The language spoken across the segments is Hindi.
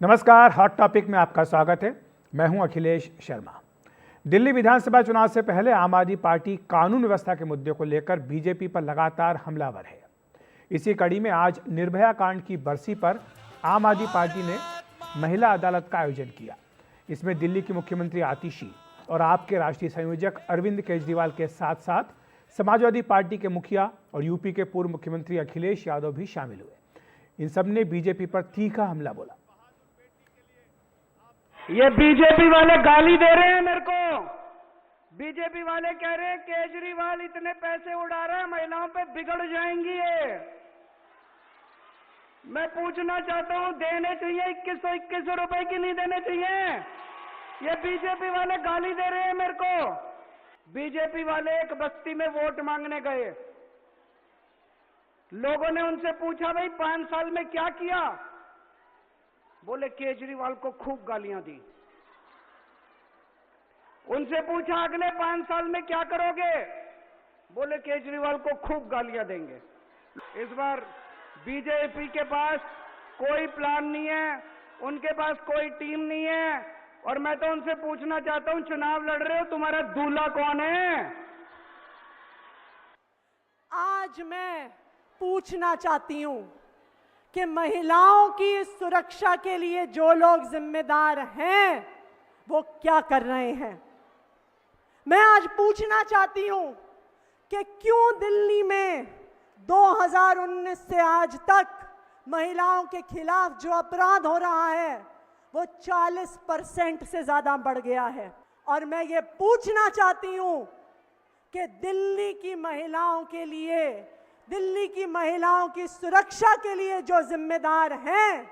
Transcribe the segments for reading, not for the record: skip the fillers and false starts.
नमस्कार, हॉट टॉपिक में आपका स्वागत है। मैं हूं अखिलेश शर्मा। दिल्ली विधानसभा चुनाव से पहले आम आदमी पार्टी कानून व्यवस्था के मुद्दे को लेकर बीजेपी पर लगातार हमलावर है। इसी कड़ी में आज निर्भया कांड की बरसी पर आम आदमी पार्टी ने महिला अदालत का आयोजन किया। इसमें दिल्ली की मुख्यमंत्री आतिशी और आपके राष्ट्रीय संयोजक अरविंद केजरीवाल के साथ साथ समाजवादी पार्टी के मुखिया और यूपी के पूर्व मुख्यमंत्री अखिलेश यादव भी शामिल हुए। इन सब ने बीजेपी पर तीखा हमला बोला। ये बीजेपी वाले गाली दे रहे हैं मेरे को। बीजेपी वाले कह रहे हैं केजरीवाल इतने पैसे उड़ा रहा है, महिलाओं पे बिगड़ जाएंगी ये। मैं पूछना चाहता हूं, देने चाहिए 2100 रुपए की नहीं देने चाहिए? ये बीजेपी वाले गाली दे रहे हैं मेरे को। बीजेपी वाले एक बस्ती में वोट मांगने गए। लोगों ने उनसे पूछा, भाई 5 साल में क्या किया? बोले केजरीवाल को खूब गालियां दी। उनसे पूछा, अगले 5 साल में क्या करोगे? बोले केजरीवाल को खूब गालियां देंगे। इस बार बीजेपी के पास कोई प्लान नहीं है, उनके पास कोई टीम नहीं है। और मैं तो उनसे पूछना चाहता हूं, चुनाव लड़ रहे हो, तुम्हारा दूल्हा कौन है? आज मैं पूछना चाहती हूं कि महिलाओं की सुरक्षा के लिए जो लोग जिम्मेदार हैं वो क्या कर रहे हैं। मैं आज पूछना चाहती हूं कि क्यों दिल्ली में 2019 से आज तक महिलाओं के खिलाफ जो अपराध हो रहा है वो 40% से ज्यादा बढ़ गया है। और मैं ये पूछना चाहती हूं कि दिल्ली की महिलाओं के लिए, दिल्ली की महिलाओं की सुरक्षा के लिए जो जिम्मेदार हैं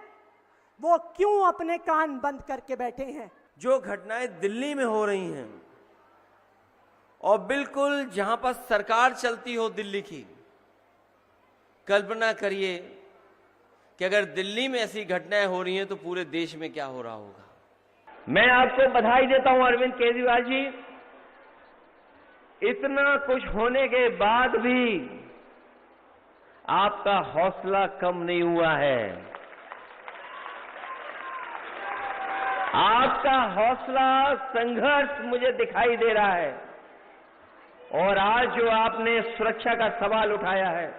वो क्यों अपने कान बंद करके बैठे हैं। जो घटनाएं दिल्ली में हो रही हैं और बिल्कुल जहां पर सरकार चलती हो दिल्ली की, कल्पना करिए कि अगर दिल्ली में ऐसी घटनाएं हो रही हैं तो पूरे देश में क्या हो रहा होगा। मैं आपको बधाई देता हूं अरविंद केजरीवाल जी। इतना कुछ होने के बाद भी आपका हौसला कम नहीं हुआ है। आपका हौसला, संघर्ष मुझे दिखाई दे रहा है। और आज जो आपने सुरक्षा का सवाल उठाया है,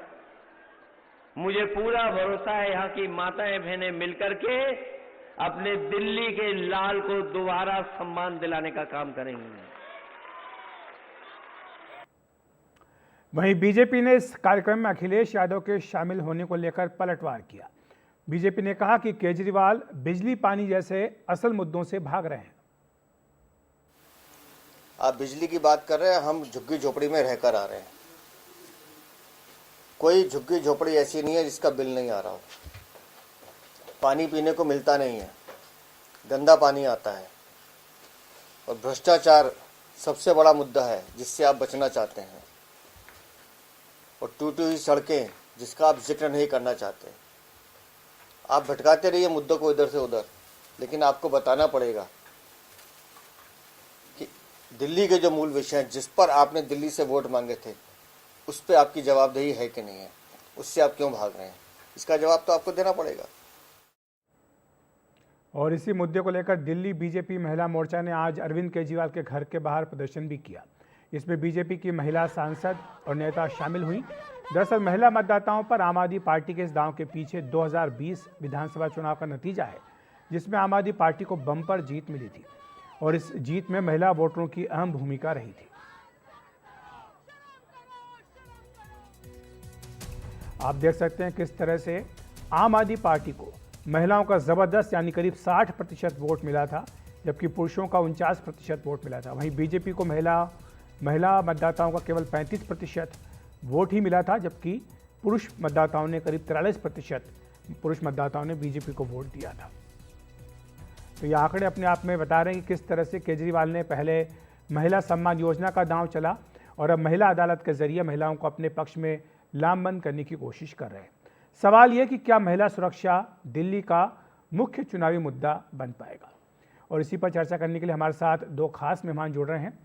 मुझे पूरा भरोसा है यहां की माताएं बहनें मिलकर के अपने दिल्ली के लाल को दोबारा सम्मान दिलाने का काम करेंगी। वहीं बीजेपी ने इस कार्यक्रम में अखिलेश यादव के शामिल होने को लेकर पलटवार किया। बीजेपी ने कहा कि केजरीवाल बिजली पानी जैसे असल मुद्दों से भाग रहे हैं। आप बिजली की बात कर रहे हैं, हम झुग्गी झोपड़ी में रहकर आ रहे हैं। कोई झुग्गी झोपड़ी ऐसी नहीं है जिसका बिल नहीं आ रहा हो। पानी पीने को मिलता नहीं है, गंदा पानी आता है। और भ्रष्टाचार सबसे बड़ा मुद्दा है जिससे आप बचना चाहते हैं। और टूटी हुई सड़कें जिसका आप जिक्र नहीं करना चाहते। आप भटकाते रहिए मुद्दों को इधर से उधर, लेकिन आपको बताना पड़ेगा कि दिल्ली के जो मूल विषय हैं जिस पर आपने दिल्ली से वोट मांगे थे, उस पर आपकी जवाबदेही है कि नहीं है, उससे आप क्यों भाग रहे हैं, इसका जवाब तो आपको देना पड़ेगा। और इसी मुद्दे को लेकर दिल्ली बीजेपी महिला मोर्चा ने आज अरविंद केजरीवाल के घर के बाहर प्रदर्शन भी किया। इसमें बीजेपी की महिला सांसद और नेता शामिल हुई। दरअसल महिला मतदाताओं पर आम आदमी पार्टी के इस दांव के पीछे 2020 विधानसभा चुनाव का नतीजा है, जिसमें आम आदमी पार्टी को बम्पर जीत मिली थी और इस जीत में महिला वोटरों की अहम भूमिका रही थी। आप देख सकते हैं किस तरह से आम आदमी पार्टी को महिलाओं का जबरदस्त यानी करीब 60% वोट मिला था, जबकि पुरुषों का 49% वोट मिला था। वहीं बीजेपी को महिला मतदाताओं का केवल 35% वोट ही मिला था, जबकि पुरुष मतदाताओं ने करीब 43% पुरुष मतदाताओं ने बीजेपी को वोट दिया था। तो ये आंकड़े अपने आप में बता रहे हैं कि किस तरह से केजरीवाल ने पहले महिला सम्मान योजना का दांव चला और अब महिला अदालत के जरिए महिलाओं को अपने पक्ष में लामबंद करने की कोशिश कर रहे हैं। सवाल यह कि क्या महिला सुरक्षा दिल्ली का मुख्य चुनावी मुद्दा बन पाएगा। और इसी पर चर्चा करने के लिए हमारे साथ 2 खास मेहमान जुड़ रहे हैं।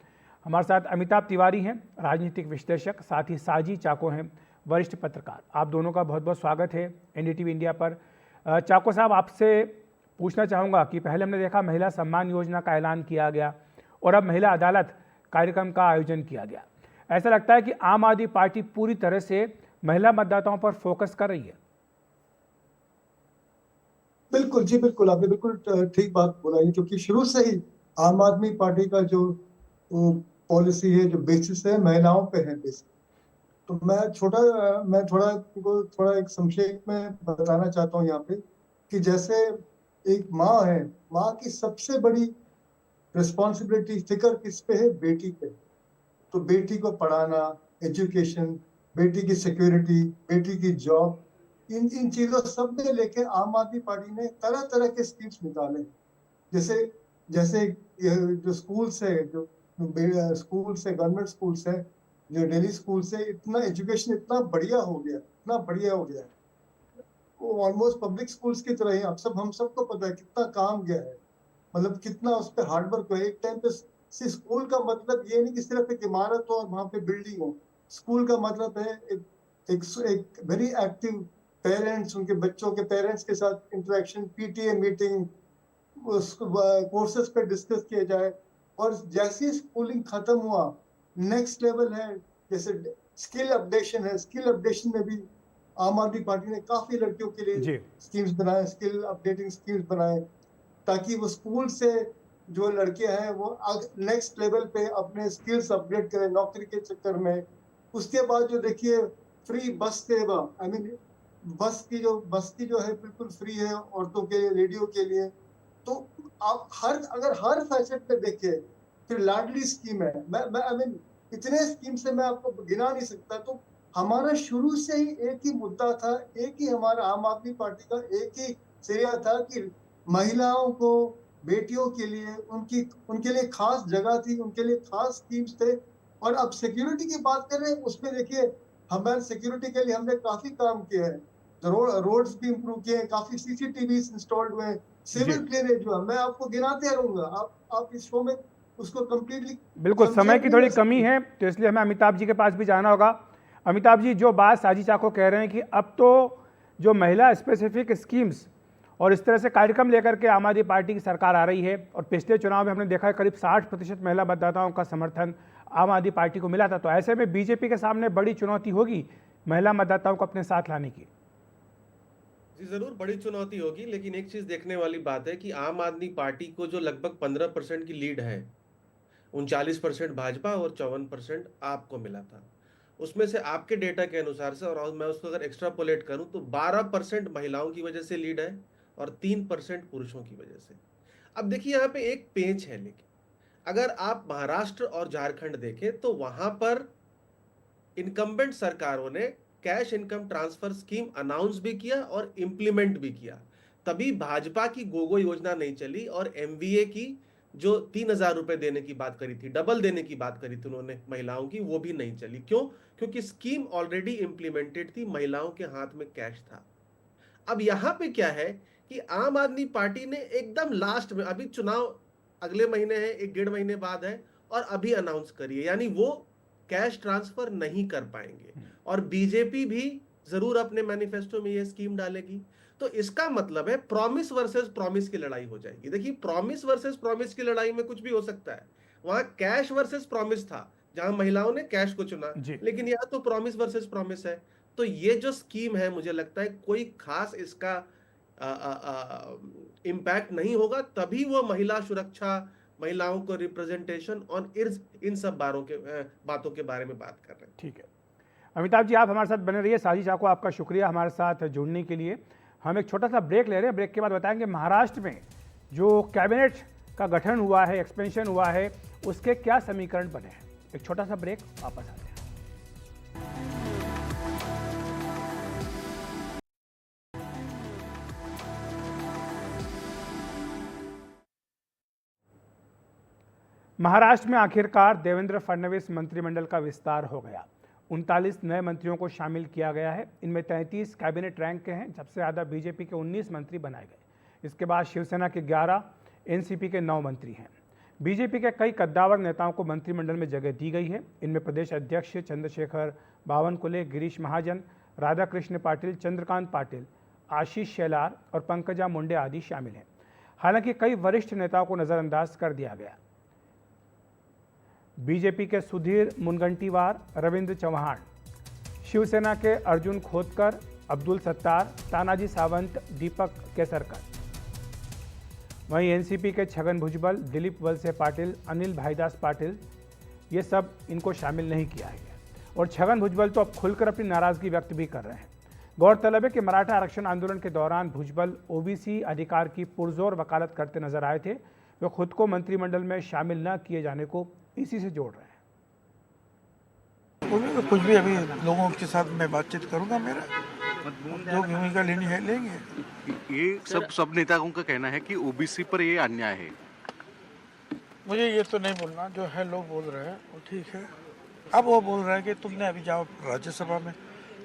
हमारे साथ अमिताभ तिवारी हैं, राजनीतिक विश्लेषक, साथ ही साजी चाको हैं, वरिष्ठ पत्रकार। आप दोनों का बहुत बहुत स्वागत है एनडीटीवी इंडिया पर। चाको साहब, आपसे पूछना चाहूँगा कि पहले हमने देखा महिला सम्मान योजना का ऐलान किया गया और अब महिला अदालत कार्यक्रम का आयोजन किया गया। ऐसा लगता है कि आम आदमी पार्टी पूरी तरह से महिला मतदाताओं पर फोकस कर रही है। बिल्कुल जी, बिल्कुल आपने बिल्कुल ठीक बात बोला है, क्योंकि शुरू से ही आम आदमी पार्टी का जो पॉलिसी है, जो बेसिस है, महिलाओं पे है बेसिस। तो मैं थोड़ा एक संक्षेप में बताना चाहता हूँ यहाँ पे कि जैसे एक माँ है, माँ की सबसे बड़ी रिस्पॉन्सिबिलिटी, फिक्र किस पे है? बेटी पे। तो बेटी को पढ़ाना, एजुकेशन, बेटी की सिक्योरिटी, बेटी की जॉब, इन चीजों सब में लेके आम आदमी पार्टी ने तरह तरह के स्कीम्स निकाले। जैसे जो स्कूल्स है, गवर्नमेंट स्कूल्स है, जो दिल्ली स्कूल्स है, इतना एजुकेशन इतना बढ़िया हो गया, वो ऑलमोस्ट पब्लिक स्कूल्स की तरह ही। हम सबको पता है कितना काम गया है, मतलब कितना उस पर हार्डवर्क हो। एक टाइम पे स्कूल का मतलब ये नहीं कि सिर्फ एक इमारत हो और वहां पे बिल्डिंग हो। स्कूल का मतलब है एक वेरी एक्टिव पेरेंट्स, उनके बच्चों के पेरेंट्स के साथ इंटरेक्शन, पीटीए मीटिंग, कोर्सेज पे डिस्कस किया जाए। और जैसी स्कूलिंग खत्म हुआ, नेक्स्ट लेवल है, जैसे स्किल अपडेशन है। स्किल अपडेशन में भी आम आदमी पार्टी ने काफी लड़कियों के लिए स्कीम्स बनाए, स्किल अपडेटिंग स्कीम्स बनाए, ताकि वो स्कूल से जो लड़के हैं वो नेक्स्ट लेवल पे अपने स्किल्स अपडेट करें नौकरी के चक्कर में। उसके बाद जो देखिए फ्री बस सेवा, बस की जो है बिल्कुल फ्री है औरतों के लिए, लेडियों के लिए। तो आप अगर हर फैसेट पे देखिए, फिर लाडली स्कीम है। मैं इतने स्कीम से मैं आपको गिना नहीं सकता। तो हमारा शुरू से ही एक ही मुद्दा था, एक ही हमारा आम आदमी पार्टी का एक ही जरिया था कि महिलाओं को, बेटियों के लिए, उनके लिए खास जगह थी, उनके लिए खास स्कीम्स थे। और अब सिक्योरिटी की बात कर रहे हैं, उसमें देखिए हमारे सिक्योरिटी के लिए हमने काफी काम किया है। रोड्स भी इम्प्रूव किए हैं, काफी सीसीटीवी इंस्टॉल्ड हुए हैं, सिविल क्लियरेंस हुआ। मैं आपको गिनाते रहूंगा, आप इस शो में उसको कंप्लीटली। बिल्कुल समय की थोड़ी कमी है, तो इसलिए हमें अमिताभ जी के पास भी जाना होगा। अमिताभ जी, जो बात साजिद चाको कह रहे हैं कि अब तो जो महिला स्पेसिफिक स्कीम्स और इस तरह से कार्यक्रम लेकर के आम आदमी पार्टी की सरकार आ रही है, और पिछले चुनाव में हमने देखा है करीब 60% महिला मतदाताओं का समर्थन आम आदमी पार्टी को मिला था। तो ऐसे में बीजेपी के सामने बड़ी चुनौती होगी महिला मतदाताओं को अपने साथ लाने की। जी जरूर बड़ी चुनौती होगी, लेकिन एक चीज देखने वाली बात है कि आम आदमी पार्टी को जो लगभग 15% की लीड है, 39% भाजपा और 54% आपको मिला था। उसमें से आपके डेटा के अनुसार से, और मैं उसको अगर एक्स्ट्रापोलेट करूं तो 12% महिलाओं की वजह से लीड है और 3% पुरुषों की वजह से। अब देखिए यहाँ पे एक पेंच है, लेकिन अगर आप महाराष्ट्र और झारखंड देखें तो वहां पर इनकम्बेंट सरकारों ने cash income transfer scheme announce भी किया और इंप्लीमेंट भी किया। तभी भाजपा की गोगो योजना नहीं चली, और एमवीए की जो 3,000 रुपए देने की बात करी थी, डबल देने की बात करी थी उन्होंने महिलाओं की, वो भी नहीं चली। क्यों? क्योंकि स्कीम ऑलरेडी इंप्लीमेंटेड थी, महिलाओं के हाथ में कैश था। अब यहां पे क्या है कि आम आदमी पार्टी ने एकदम लास्ट में, अभी चुनाव अगले महीने है, 1-1.5 महीने बाद है, और अभी अनाउंस करिए, यानी वो कैश ट्रांसफर नहीं कर पाएंगे। और बीजेपी भी जरूर अपने मैनिफेस्टो में ये स्कीम डालेगी। तो इसका मतलब है प्रॉमिस वर्सेस प्रॉमिस की लड़ाई हो जाएगी। देखिए प्रॉमिस वर्सेस प्रॉमिस की लड़ाई में कुछ भी हो सकता है। वहां कैश वर्सेस प्रॉमिस था, जहां महिलाओं ने कैश को चुना, लेकिन यहां तो प्रॉमिस वर्सेस प्रॉमिस है। तो ये जो स्कीम है, मुझे लगता है कोई खास इसका इम्पैक्ट नहीं होगा। तभी वो महिला सुरक्षा, महिलाओं को रिप्रेजेंटेशन और इन सब बातों के बारे में बात कर रहे हैं। ठीक है अमिताभ जी, आप हमारे साथ बने रहिए। साजिद चाको, आपका शुक्रिया हमारे साथ जुड़ने के लिए। हम एक छोटा सा ब्रेक ले रहे हैं, ब्रेक के बाद बताएंगे महाराष्ट्र में जो कैबिनेट का गठन हुआ है, एक्सपेंशन हुआ है, उसके क्या समीकरण बने हैं। एक छोटा सा ब्रेक, वापस आते हैं। महाराष्ट्र में आखिरकार देवेंद्र फडणवीस मंत्रिमंडल का विस्तार हो गया। 39 नए मंत्रियों को शामिल किया गया है। इनमें 33 कैबिनेट रैंक के हैं। सबसे ज़्यादा बीजेपी के 19 मंत्री बनाए गए। इसके बाद शिवसेना के 11, एनसीपी के 9 मंत्री हैं। बीजेपी के कई कद्दावर नेताओं को मंत्रिमंडल में जगह दी गई है। इनमें प्रदेश अध्यक्ष चंद्रशेखर बावनकुले, गिरीश महाजन, राधाकृष्ण पाटिल, चंद्रकांत पाटिल, आशीष शेलार और पंकजा मुंडे आदि शामिल हैं। हालांकि कई वरिष्ठ नेताओं को नजरअंदाज कर दिया गया। बीजेपी के सुधीर मुनगंटीवार, रविंद्र चौहान, शिवसेना के अर्जुन खोतकर, अब्दुल सत्तार, तानाजी सावंत, दीपक केसरकर, वहीं एनसीपी के छगन भुजबल, दिलीप वलसे पाटिल, अनिल भाईदास पाटिल, ये सब इनको शामिल नहीं किया है। और छगन भुजबल तो अब खुलकर अपनी नाराजगी व्यक्त भी कर रहे हैं। गौरतलब है कि मराठा आरक्षण आंदोलन के दौरान भुजबल ओबीसी अधिकार की पुरजोर वकालत करते नजर आए थे। वे खुद को मंत्रिमंडल में शामिल न किए जाने को इसी से जोड़ रहे हैं। कुछ भी अभी लोगों के साथ मैं बातचीत करूंगा, मेरा जो भूमिका लेनी है लेंगे। ये सब नेताओं का कहना है कि ओबीसी पर ये अन्याय है। मुझे ये तो नहीं बोलना, जो है लोग बोल रहे हैं वो ठीक है। अब वो बोल रहे हैं कि तुमने अभी जाओ राज्यसभा में।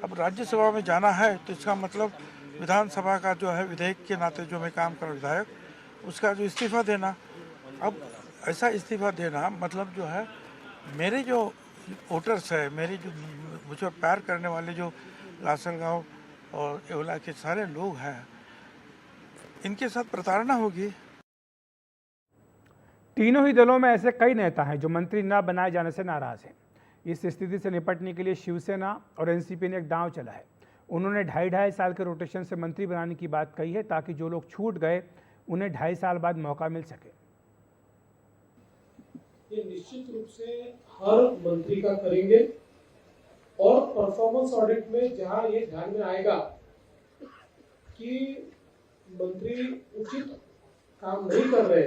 अब राज्यसभा में जाना है तो इसका मतलब विधानसभा का जो है विधेयक के नाते जो मैं काम कर रहा विधायक, उसका जो इस्तीफा देना। अब ऐसा इस्तीफा देना मतलब जो है मेरे जो वोटर्स है, मेरे जो मुझे प्यार करने वाले जो लासलगांव और येवला के सारे लोग हैं, इनके साथ प्रताड़ना होगी। तीनों ही दलों में ऐसे कई नेता हैं जो मंत्री न बनाए जाने से नाराज हैं। इस स्थिति से निपटने के लिए शिवसेना और एनसीपी ने एक दांव चला है। उन्होंने 2.5 साल के रोटेशन से मंत्री बनाने की बात कही है, ताकि जो लोग छूट गए उन्हें 2.5 साल बाद मौका मिल सके। ये निश्चित रूप से हर मंत्री का करेंगे और परफॉर्मेंस ऑडिट में जहां ये ध्यान में आएगा कि मंत्री उचित काम नहीं कर रहे,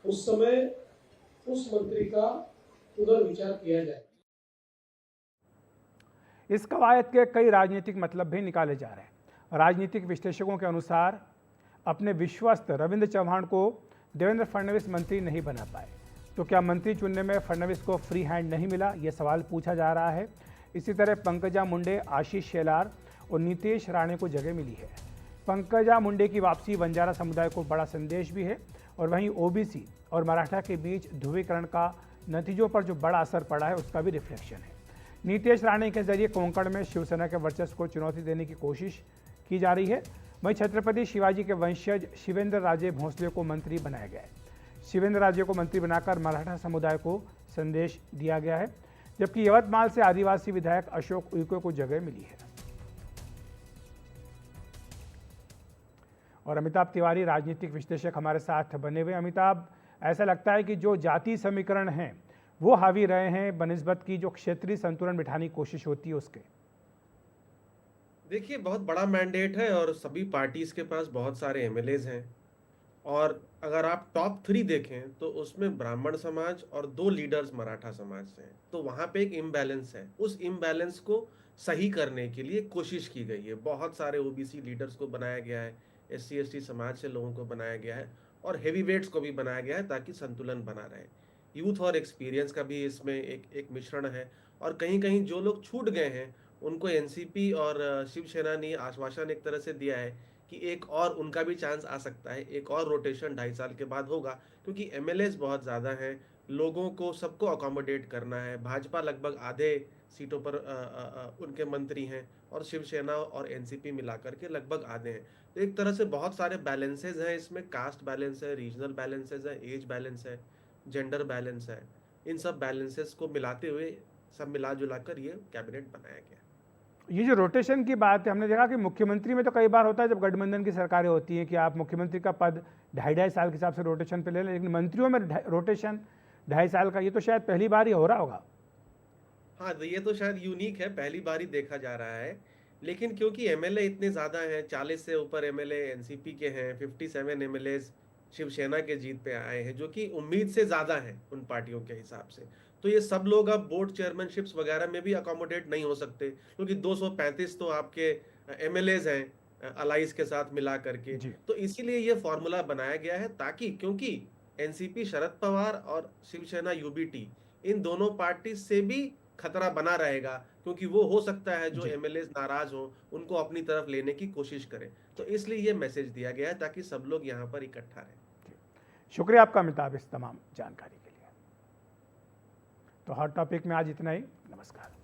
उस समय उस मंत्री का पुनर्विचार किया जाए। इस कवायद के कई राजनीतिक मतलब भी निकाले जा रहे हैं। राजनीतिक विश्लेषकों के अनुसार अपने विश्वस्त रविंद्र चौहान को देवेंद्र फडणवीस मंत्री नहीं बना पाए, तो क्या मंत्री चुनने में फडणवीस को फ्री हैंड नहीं मिला, ये सवाल पूछा जा रहा है। इसी तरह पंकजा मुंडे, आशीष शेलार और नीतीश राणे को जगह मिली है। पंकजा मुंडे की वापसी बंजारा समुदाय को बड़ा संदेश भी है, और वहीं ओबीसी और मराठा के बीच ध्रुवीकरण का नतीजों पर जो बड़ा असर पड़ा है उसका भी रिफ्लेक्शन है। नीतीश राणे के जरिए कोंकण में शिवसेना के वर्चस्व को चुनौती देने की कोशिश की जा रही है। वहीं छत्रपति शिवाजी के वंशज शिवेंद्र राजे भोंसले को मंत्री बनाया गया है। शिवेंद्र राजे को मंत्री बनाकर मराठा समुदाय को संदेश दिया गया है, जबकि यवतमाल से आदिवासी विधायक अशोक उइके को जगह मिली है। और अमिताभ तिवारी राजनीतिक विश्लेषक हमारे साथ बने हुए। अमिताभ, ऐसा लगता है कि जो जाति समीकरण हैं वो हावी रहे हैं बनिस्बत की जो क्षेत्रीय संतुलन बिठाने की कोशिश होती है उसके। देखिए, बहुत बड़ा मैंडेट है और सभी पार्टीज के पास बहुत सारे एमएलएज हैं, और अगर आप टॉप 3 देखें तो उसमें ब्राह्मण समाज और 2 लीडर्स मराठा समाज से हैं। तो वहां पे एक इम्बैलेंस है। उस इम्बैलेंस को सही करने के लिए कोशिश की गई है। बहुत सारे ओबीसी लीडर्स को बनाया गया है, SC ST समाज से लोगों को बनाया गया है, और हेवी वेट्स को भी बनाया गया है ताकि संतुलन बना रहे। यूथ और एक्सपीरियंस का भी इसमें एक मिश्रण है। और कहीं कहीं जो लोग छूट गए हैं उनको एनसीपी और शिवसेना ने आश्वासन एक तरह से दिया है कि एक और उनका भी चांस आ सकता है, एक और रोटेशन 2.5 साल के बाद होगा, क्योंकि एमएलएज बहुत ज़्यादा हैं, लोगों को सबको अकोमोडेट करना है। भाजपा लगभग आधे सीटों पर उनके मंत्री हैं, और शिवसेना और एनसीपी मिलाकर के लगभग आधे हैं। तो एक तरह से बहुत सारे बैलेंसेज हैं इसमें। कास्ट बैलेंस है, रीजनल बैलेंसेज है, एज बैलेंस है, जेंडर बैलेंस है। इन सब बैलेंसेस को मिलाते हुए सब मिला जुला कर ये कैबिनेट बनाया गया। ये जो रोटेशन की बात है, हमने देखा कि मुख्यमंत्री में तो कई बार होता है जब गठबंधन की सरकारें होती हैं कि आप मुख्यमंत्री का पद 2.5 साल के हिसाब से रोटेशन पे ले लें, लेकिन मंत्रियों में रोटेशन 2.5 साल का ये तो शायद पहली बार ही हो रहा होगा। हाँ, तो ये तो शायद यूनिक है, पहली बार ही देखा जा रहा है। लेकिन क्योंकि एमएलए इतने ज़्यादा हैं, 40 से ऊपर एमएलए एनसीपी के हैं, 57 एमएलए शिवसेना के जीत पे आए हैं, जो कि उम्मीद से ज़्यादा हैं उन पार्टियों के हिसाब से। तो ये सब लोग अब बोर्ड चेयरमैनशिप्स वगैरह में भी अकोमोडेट नहीं हो सकते, क्योंकि 235 तो आपके एमएलएज हैं अलाइज के साथ मिला करके। तो इसीलिए ये फॉर्मूला बनाया गया है, ताकि क्योंकि एनसीपी शरद पवार और शिवसेना यूबीटी इन दोनों पार्टी से भी खतरा बना रहेगा, क्योंकि वो हो सकता है जो एमएलएज नाराज हो उनको अपनी तरफ लेने की कोशिश करें। तो इसलिए ये मैसेज दिया गया है ताकि सब लोग यहाँ पर इकट्ठा रहें। शुक्रिया आपका अमिताभ इस तमाम जानकारी के लिए। तो हॉट टॉपिक में आज इतना ही। नमस्कार।